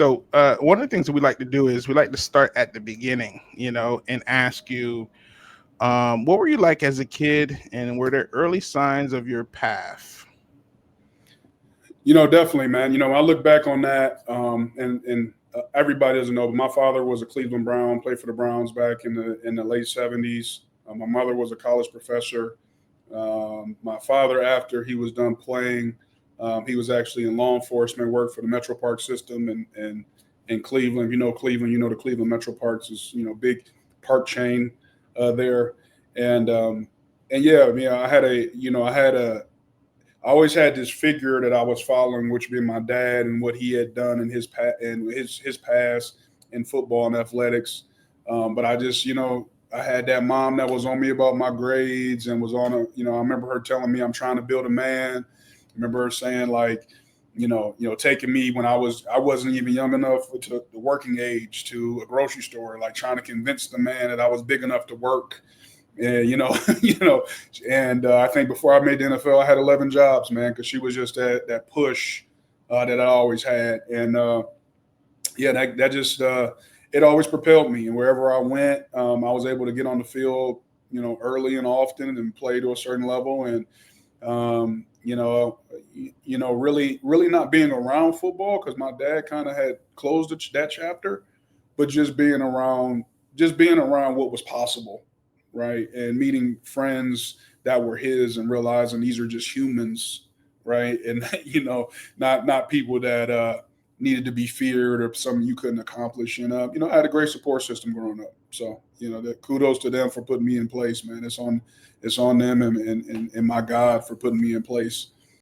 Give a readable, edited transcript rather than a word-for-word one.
So one of the things that we like to do is we like to start at the beginning, and ask you, what were you like as a kid, and were there early signs of your path? Definitely, man. I look back on that, and everybody doesn't know, but my father was a Cleveland Brown, played for the Browns back in the late '70s. My mother was a college professor. My father, after he was done playing, he was actually in law enforcement, worked for the Metro Park system, and in Cleveland. If you know Cleveland, you know the Cleveland Metro Parks is big park chain there, and and yeah, I always had this figure that I was following, which being my dad and what he had done in his past in football and athletics. But I just, I had that mom that was on me about my grades and was on I remember her telling me I'm trying to build a man. I remember her saying like, taking me when I wasn't even young enough to the working age to a grocery store, like trying to convince the man that I was big enough to work. And and I think before I made the NFL, I had 11 jobs, man, because she was just that push that I always had, and yeah, that just it always propelled me. And wherever I went, I was able to get on the field, early and often, and play to a certain level. And um, you know, really not being around football because my dad kind of had closed that chapter, but just being around what was possible, right? And meeting friends that were his and realizing these are just humans, right? And not people that needed to be feared or something you couldn't accomplish. And I had a great support system growing up. So kudos to them for putting me in place, man. It's on them and my God for putting me in place